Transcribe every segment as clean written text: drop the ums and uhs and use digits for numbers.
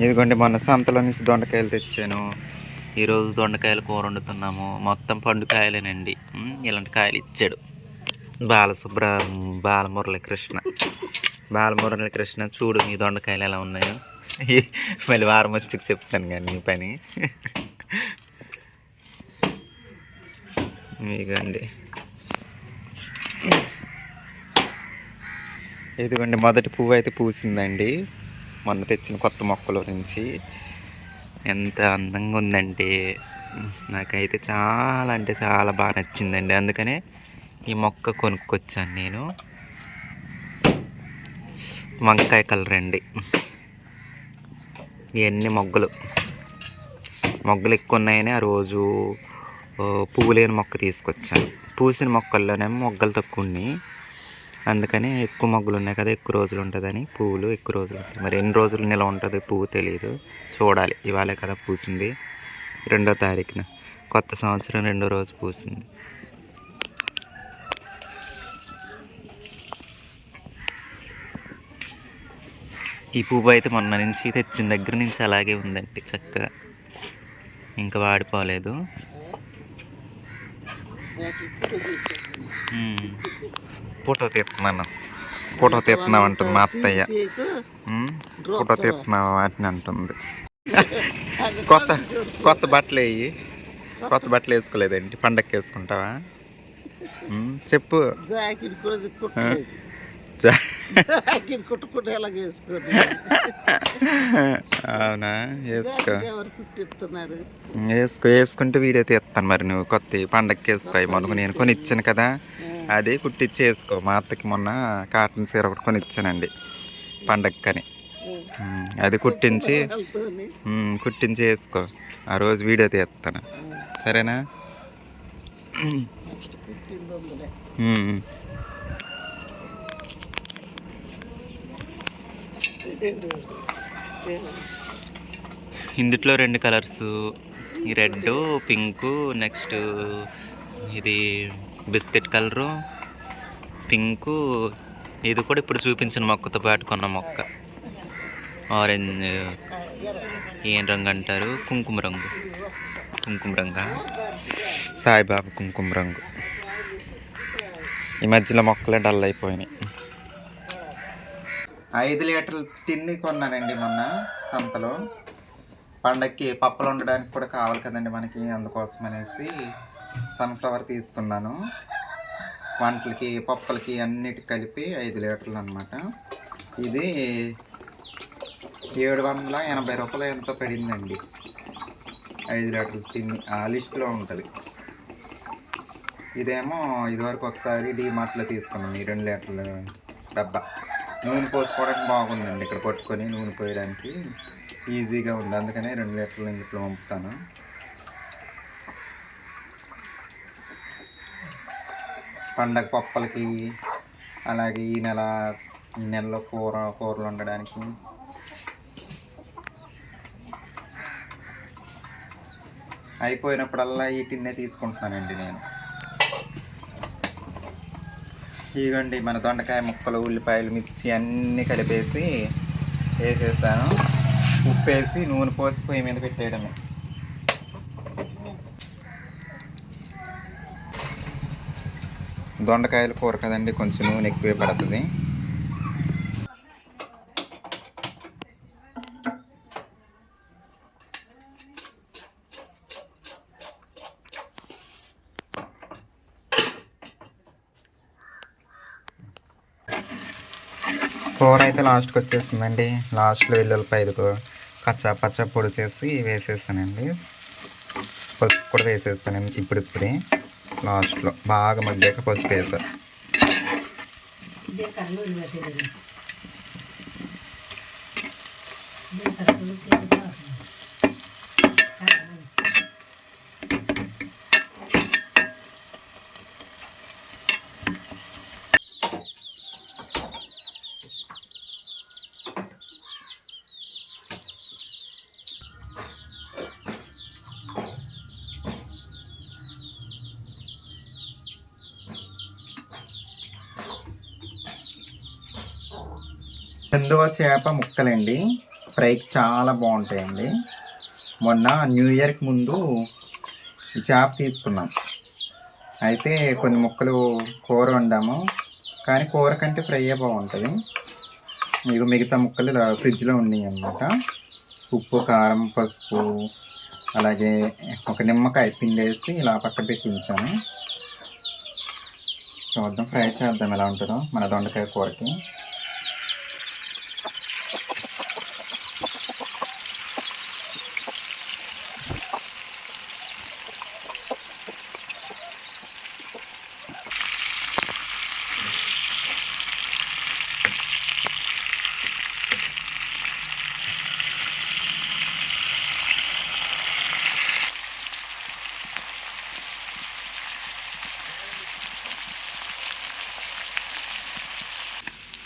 ఇదిగోండి మొన్న సంతలో నుంచి దొండకాయలు తెచ్చాను. ఈరోజు దొండకాయలు కూర వండుతున్నాము. మొత్తం పండుకాయలేనండి. ఇలాంటి కాయలు ఇచ్చాడు బాలమురళీకృష్ణ. బాలమురళీకృష్ణ చూడు మీ దొండకాయలు ఎలా ఉన్నాయో. మళ్ళీ వారం వచ్చి చెప్తాను కానీ నీ పని. ఇదిగోండి ఇదిగోండి మొదటి పువ్వు అయితే పూసిందండి మొన్న తెచ్చిన కొత్త మొక్కలో నుంచి. ఎంత అందంగా ఉందంటే నాకైతే చాలా అంటే చాలా బాగా నచ్చిందండి. అందుకనే ఈ మొక్క కొనుక్కొచ్చాను నేను. వంకాయ కలర్ అండి. ఇవన్నీ మొగ్గలు ఎక్కువ ఉన్నాయని ఆ రోజు పువ్వు లేని మొక్క తీసుకొచ్చాను. పూసిన మొక్కల్లోనేమో మొగ్గలు తక్కువ ఉన్నాయి. అందుకని ఎక్కువ మొగ్గలు ఉన్నాయి కదా, ఎక్కువ రోజులు ఉంటుందని పువ్వులు ఎక్కువ రోజులు ఉంటాయి. మరి ఎన్ని రోజులు నిల ఉంటుంది పువ్వు తెలియదు, చూడాలి. ఇవాళే కదా పూసింది, 2వ తారీఖున, కొత్త సంవత్సరం 2వ రోజు పూసింది. ఈ పువ్వు అయితే మొన్న నుంచి తెచ్చిన దగ్గర నుంచి అలాగే ఉందండి చక్కగా, ఇంకా వాడిపోలేదు. ఫోటో తీస్తున్నాం అంటుంది మా అత్తయ్య. ఫోటో తీస్తున్నాం వాటిని అంటుంది. కొత్త బట్టలు వేసుకోలేదండి, పండగకి వేసుకుంటావా చెప్పు. అవునా, వేసుకుంటే వీడియో తీస్తాను. మరి నువ్వు కొత్త పండగకి వేసుకో. మొన్న నేను కొని ఇచ్చాను కదా, అది కుట్టించి వేసుకో. మా అత్తకి మొన్న కాటన్ చీర ఒకటి కొని ఇచ్చానండి పండగకని. అది కుట్టించి వేసుకో. ఆ రోజు వీడియో తీస్తాను, సరేనా? ఇందులో 2 కలర్స్, ఈ రెడ్ పింకు, నెక్స్ట్ ఇది బిస్కెట్ కలరు, పింకు. ఇది కూడా ఇప్పుడు చూపించిన మొక్కతో పాటు కొన్న మొక్క, ఆరెంజ్. ఏం రంగు అంటారు? కుంకుమ రంగు. సాయిబాబా కుంకుమ రంగు. ఈ మధ్యలో మొక్కలే డల్ అయిపోయినాయి. 5 లీటర్ల టిన్ని కొన్నానండి మొన్న సంతలో. పండక్కి పప్పులు వండడానికి కూడా కావాలి కదండి మనకి, అందుకోసం అనేసి సన్ఫ్లవర్ తీసుకున్నాను. వంటలకి పప్పులకి అన్నిటికి కలిపి 5 లీటర్లు అనమాట. ఇది 780 రూపాయలు ఎంతో పడిందండి 5 లీటర్ల టిన్ని. ఆ లిస్టులో ఉంటుంది. ఇదేమో ఇదివరకు ఒకసారి డీమార్ట్లో తీసుకున్నాను ఈ 2 లీటర్ల డబ్బా. నూనె పోసుకోవడానికి బాగుందండి, ఇక్కడ పట్టుకొని నూనె పోయడానికి ఈజీగా ఉంది. అందుకనే 2 లీటర్లు ఇంట్లో పంపుతాను. పండగ పప్పులకి, అలాగే ఈ నెలలో కూరలు వండడానికి. అయిపోయినప్పుడల్లా ఈ టిన్నే తీసుకుంటున్నానండి నేను. ఇదిగోండి మన దొండకాయ ముక్కలు, ఉల్లిపాయలు, మిర్చి అన్నీ కలిపేసి వేసేసాను. ఉప్పు వేసి నూనె పోసి పొయ్యి మీద పెట్టేయడమే. దొండకాయల కూర కదండి, కొంచెం నూనె ఎక్కువే పడుతుంది. కూర అయితే లాస్ట్కి వచ్చేస్తుందండి. లాస్ట్లో వెల్లుల్లిపాయకు పచ్చా పొడి చేసి వేసేసానండి. పసుపు కూడా వేసేస్తానండి ఇప్పుడిప్పుడే. లాస్ట్లో బాగా మగ్గాక పసుపు వేసాను. కందువ చేప ముక్కలండి, ఫ్రైకి చాలా బాగుంటాయండి. మొన్న న్యూ ఇయర్కి ముందు ఈ చేప తీసుకున్నాం. అయితే కొన్ని ముక్కలు కూర వండాము, కానీ కూర కంటే ఫ్రైయే బాగుంటుంది. ఇక మిగతా ముక్కలు ఇలా ఫ్రిడ్జ్లో ఉన్నాయి అన్నమాట. ఉప్పు, కారం, పసుపు, అలాగే ఒక నిమ్మకాయ పిండేసి ఇలా పక్క పెట్టి ఉంచాను. చూద్దాం, ఫ్రై చేద్దాం ఎలా ఉంటుందో మన దొండకాయ కూరకి.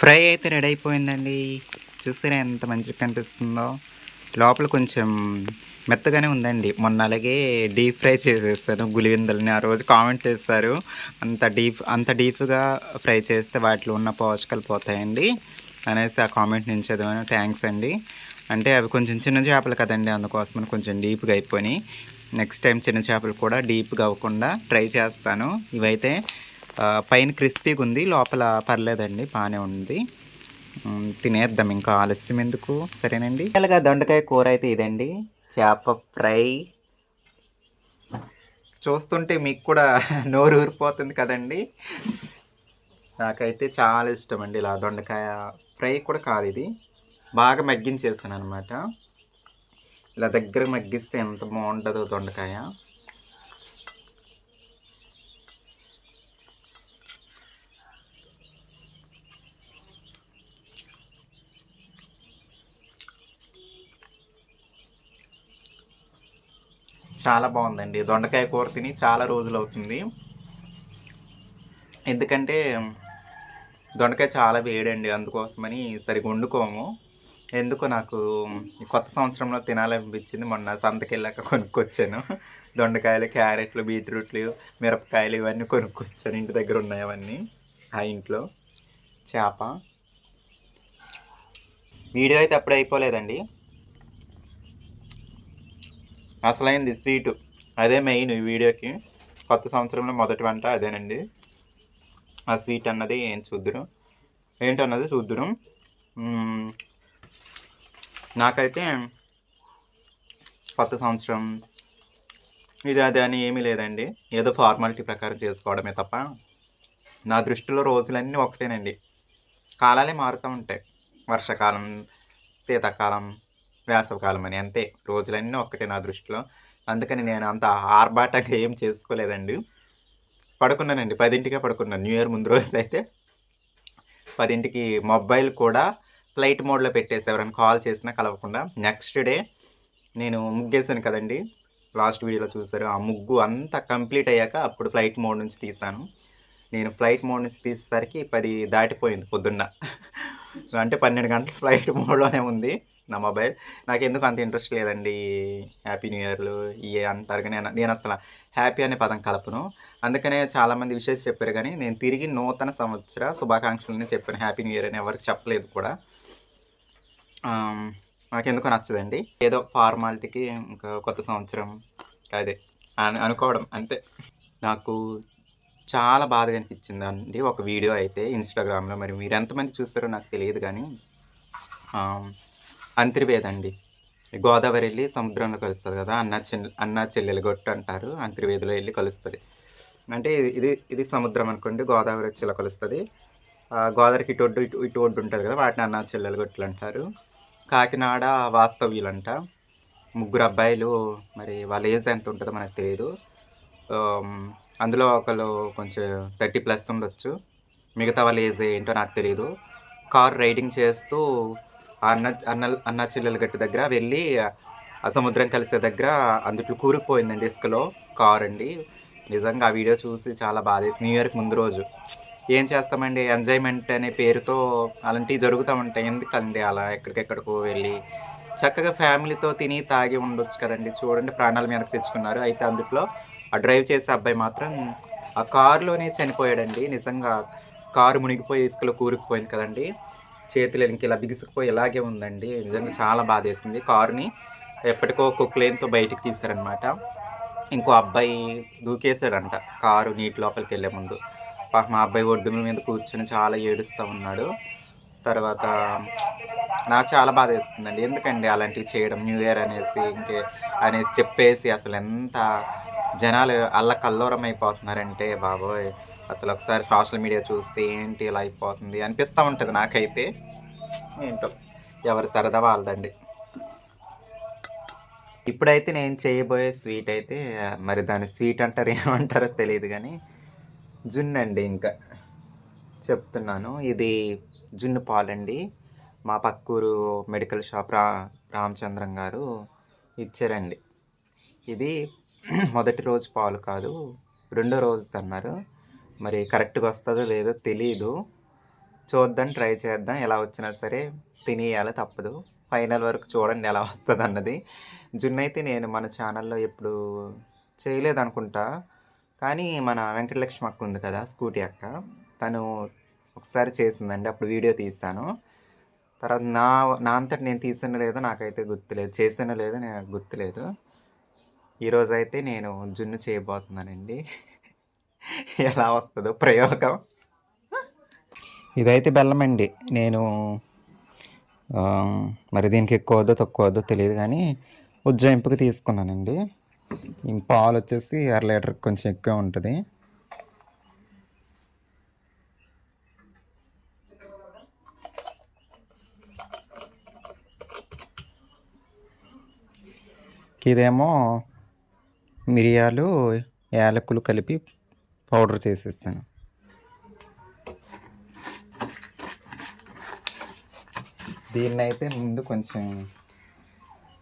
ఫ్రై అయితే రెడీ అయిపోయిందండి. చూసారా ఎంత మంచిగా కనిపిస్తుందో. లోపల కొంచెం మెత్తగానే ఉందండి. మొన్న అలాగే డీప్ ఫ్రై చేసేస్తాను గులివిందల్ని. ఆ రోజు కామెంట్ చేస్తారు, అంత డీప్గా ఫ్రై చేస్తే వాటిలో ఉన్న పోషకాలు పోతాయండి అనేసి ఆ కామెంట్ నుంచి చదివాను. థ్యాంక్స్ అండి. అంటే అవి కొంచెం చిన్న చేపలు కదండి, అందుకోసమని కొంచెం డీప్గా అయిపోయి. నెక్స్ట్ టైం చిన్న చేపలు కూడా డీప్గా అవ్వకుండా ట్రై చేస్తాను. ఇవైతే పైన క్రిస్పీగా ఉంది, లోపల పర్లేదండి, బాగానే ఉంది. తినేద్దాం, ఇంకా ఆలస్యం ఎందుకు. సరేనండి, అలాగా దొండకాయ కూర అయితే ఇదండి, చేప ఫ్రై. చూస్తుంటే మీకు కూడా నోరు ఊరిపోతుంది కదండి. నాకైతే చాలా ఇష్టం అండి ఇలా దొండకాయ ఫ్రై కూడా కాదు, ఇది బాగా మగ్గించేసాను అనమాట. ఇలా దగ్గర మగ్గిస్తే ఎంత బాగుంటుందో దొండకాయ. చాలా బాగుందండి. దొండకాయ కూర తిని చాలా రోజులు అవుతుంది. ఎందుకంటే దొండకాయ చాలా వేడండి, అందుకోసమని సరిగ్గా వండుకోము. ఎందుకో నాకు కొత్త సంవత్సరంలో తినాలనిపించింది. మొన్న సంతకి వెళ్ళాక కొనుక్కొచ్చాను దొండకాయలు, క్యారెట్లు, బీట్రూట్లు, మిరపకాయలు ఇవన్నీ కొనుక్కొచ్చాను. ఇంటి దగ్గర ఉన్నాయి అవన్నీ. ఆ ఇంట్లో చేప. వీడియో అయితే అప్పుడు అయిపోలేదండి, అసలైంది స్వీటు అదే మెయిన్ ఈ వీడియోకి. కొత్త సంవత్సరంలో మొదటి వంట అదేనండి. ఆ స్వీట్ అన్నది ఏంటన్నది చూద్దురు. నాకైతే కొత్త సంవత్సరం ఇది అది అని ఏమీ లేదండి, ఏదో ఫార్మాలిటీ ప్రకారం చేసుకోవడమే తప్ప. నా దృష్టిలో రోజులన్నీ ఒకటేనండి, కాలాలే మారుతూ ఉంటాయి. వర్షాకాలం, శీతాకాలం, వేసవకాలం అని, అంతే. రోజులన్నీ ఒక్కటే నా దృష్టిలో. అందుకని నేను అంత ఆర్భాటంగా ఏం చేసుకోలేదండి. పడుకున్నానండి, 10ంటికే పడుకున్నాను. న్యూ ఇయర్ ముందు రోజు అయితే 10ంటికి మొబైల్ కూడా ఫ్లైట్ మోడ్లో పెట్టేసి ఎవరైనా కాల్ చేసినా కలవకుండా. నెక్స్ట్ డే నేను ముగ్గేసాను కదండి, లాస్ట్ వీడియోలో చూసారు. ఆ ముగ్గు అంతా కంప్లీట్ అయ్యాక అప్పుడు ఫ్లైట్ మోడ్ నుంచి తీసాను. నేను ఫ్లైట్ మోడ్ నుంచి తీసేసరికి 10 దాటిపోయింది పొద్దున్న. అంటే 12 గంటలు ఫ్లైట్ మోడ్లోనే ఉంది నా మొబైల్. నాకు ఎందుకు అంత ఇంట్రెస్ట్ లేదండి హ్యాపీ న్యూ ఇయర్లు ఇవే అంటారు, కానీ నేను అసలు హ్యాపీ అనే పదం కలపను. అందుకనే చాలామంది విషెస్ చెప్పారు, కానీ నేను తిరిగి నూతన సంవత్సర శుభాకాంక్షలని చెప్పాను. హ్యాపీ న్యూ ఇయర్ అని ఎవరికి చెప్పలేదు కూడా. నాకెందుకు నచ్చదండి, ఏదో ఫార్మాలిటీకి ఇంకా కొత్త సంవత్సరం అదే అనుకోవడం అంతే. నాకు చాలా బాధగా అనిపించింది అండి ఒక వీడియో అయితే ఇన్స్టాగ్రామ్లో, మరి మీరు ఎంతమంది చూస్తారో నాకు తెలియదు, కానీ అంతర్వేది అండి, గోదావరి వెళ్ళి సముద్రంలో కలుస్తుంది కదా, అన్నా చెల్లెలు గొట్టు అంటారు. అంతర్వేదిలో వెళ్ళి కలుస్తుంది. అంటే ఇది సముద్రం అనుకోండి, గోదావరి వచ్చి ఇలా కలుస్తుంది. గోదావరికి ఇటు ఒడ్డు ఉంటుంది కదా, వాటిని అన్నా చెల్లెలు గొట్టులు అంటారు. కాకినాడ వాస్తవ్యులంట, 3 అబ్బాయిలు. మరి వాళ్ళ ఏజ్ ఎంత ఉంటుందో మనకు తెలియదు. అందులో ఒకళ్ళు కొంచెం 30+ ఉండొచ్చు, మిగతా వాళ్ళ ఏజ్ ఏంటో నాకు తెలియదు. కార్ రైడింగ్ చేస్తూ అన్న చెల్లెల గట్టు దగ్గర వెళ్ళి ఆ సముద్రం కలిసే దగ్గర అందుట్లో కూరుకుపోయిందండి ఇసుకలో కార్ అండి. నిజంగా ఆ వీడియో చూసి చాలా బాధేసింది. న్యూ ఇయర్కి ముందు రోజు ఏం చేస్తామండి, ఎంజాయ్మెంట్ అనే పేరుతో అలాంటివి జరుగుతూ ఉంటాయి. ఎందుకండి అలా ఎక్కడికెక్కడికో వెళ్ళి చక్కగా ఫ్యామిలీతో తిని తాగి ఉండొచ్చు కదండి. చూడండి, ప్రాణాల మీదకి తెచ్చుకున్నారు. అయితే అందుట్లో ఆ డ్రైవ్ చేసే అబ్బాయి మాత్రం ఆ కారులోనే చనిపోయాడండి. నిజంగా కారు మునిగిపోయి ఇసుకలో కూరుకుపోయింది కదండి. చేతులు ఇంక ఇలా బిగుసుకుపోయి ఇలాగే ఉందండి. నిజంగా చాలా బాధేసింది. కారుని ఎప్పటికో కుక్లేన్‌తో బయటికి తీశారనమాట. ఇంకో అబ్బాయి దూకేసాడంట కారు నీటి లోపలికెళ్ళే ముందు. పాపం ఆ అబ్బాయి ఒడ్డు మీద కూర్చొని చాలా ఏడుస్తా ఉన్నాడు. తర్వాత నాకు చాలా బాధేస్తుందండి. ఎందుకండి అలాంటివి చేయడం న్యూ ఇయర్ అనేసి చెప్పేసి అసలెంత జనాలు అల్లకల్లోలం అయిపోతున్నారంటే బాబోయ్! అసలొకసారి సోషల్ మీడియా చూస్తే ఏంటి ఇలా అయిపోతుంది అనిపిస్తా ఉంటది నాకైతే. ఏంటో ఎవరి సరదా వాళ్ళదండి. ఇప్పుడైతే నేను చేయబోయే స్వీట్ అయితే మరి దాన్ని స్వీట్ అంటారో ఏమంటారో తెలీదు గానీ జున్నండి ఇంకా. చెప్తున్నాను. ఇది జున్ను పాలండి. మా పక్కూరు మెడికల్ షాప్ రామచంద్రం గారు ఇచ్చారండి. ఇది మొదటి రోజు పాలు కాదు, రెండో రోజుదన్నారు. మరి కరెక్ట్‌గా వస్తదో లేదో తెలీదు. చూద్దాం, ట్రై చేద్దాం. ఎలా వచ్చినా సరే తినేయాలి తప్పదు. ఫైనల్ వరకు చూడండి ఎలా వస్తదన్నది. జున్నయితే నేను మన ఛానల్‌లో ఎప్పుడు చేయలేదనుకుంటా. కానీ మన వెంకటలక్ష్మి అక్క ఉంది కదా, స్కూటీ అక్క, తను ఒకసారి చేసిందండి. అప్పుడు వీడియో తీశాను. తర్వాత నా అంతట నేను తీసానో లేదో నాకైతే గుర్తులేదు. చేశానో లేదో నాకు గుర్తులేదు. ఈరోజైతే నేను జున్ను చేయబోతున్నానండి. ఎలా వస్తుందో ప్రయోగం. ఇదైతే బెల్లమండి. నేను మరి దీనికి ఎక్కువ వద్దో తక్కువ వద్దో తెలియదు కానీ ఉజ్జాయింపుకి తీసుకున్నానండి. ఈ పాలు వచ్చేసి 1/2 లీటర్కి కొంచెం ఎక్కువ ఉంటుంది. ఇదేమో మిరియాలు, యాలకులు కలిపి పౌడర్ చేసేస్తాను. దీన్నైతే ముందు కొంచెం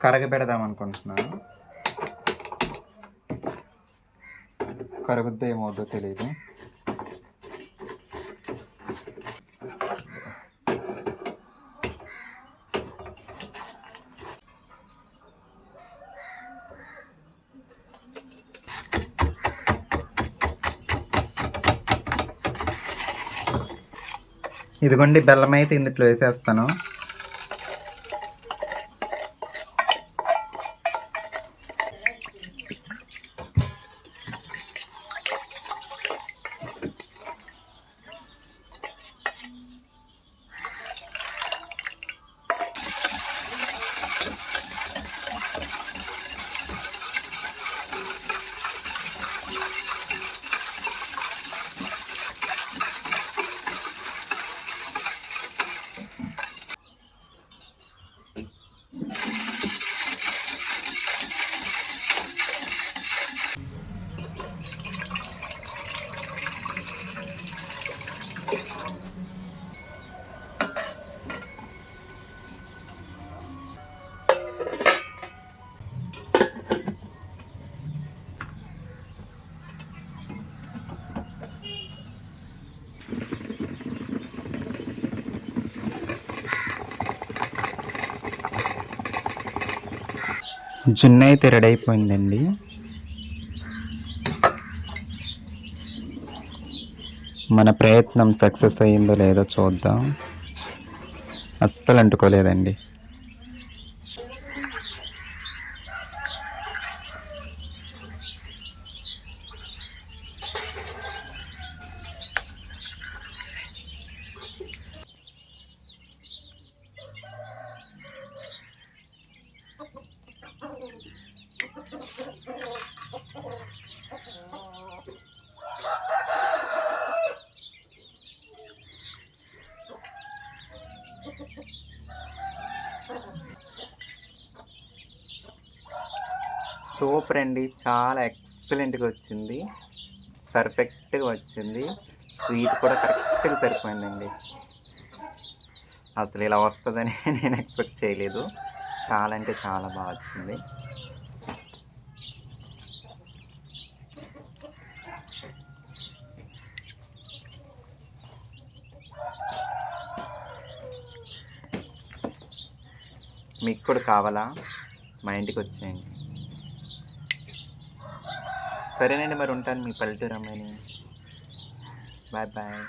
కరగబెడదాం అనుకుంటున్నాను. కరుగుద్దో ఏమవుద్దో తెలియదు. ఇదిగోండి బెల్లం అయితే ఇందులో వేసేస్తాను. జున్ను అయితే రెడీ అయిపోయిందండి. మన ప్రయత్నం సక్సెస్ అయ్యిందో లేదో చూద్దాం. అస్సలు అంటుకోలేదండి. సూపర్ అండి, చాలా ఎక్సలెంట్గా వచ్చింది, పర్ఫెక్ట్గా వచ్చింది. స్వీట్ కూడా కరెక్ట్గా సరిపోయిందండి. అసలు ఇలా వస్తుందని నేను ఎక్స్పెక్ట్ చేయలేదు. చాలా అంటే చాలా బాగా వచ్చింది. మీకు కూడా కావాలా? మా ఇంటికి వచ్చేయండి. సరేనండి, మరి ఉంటాను. మీ పల్లెటూరు అమ్మాయిని. Bye bye.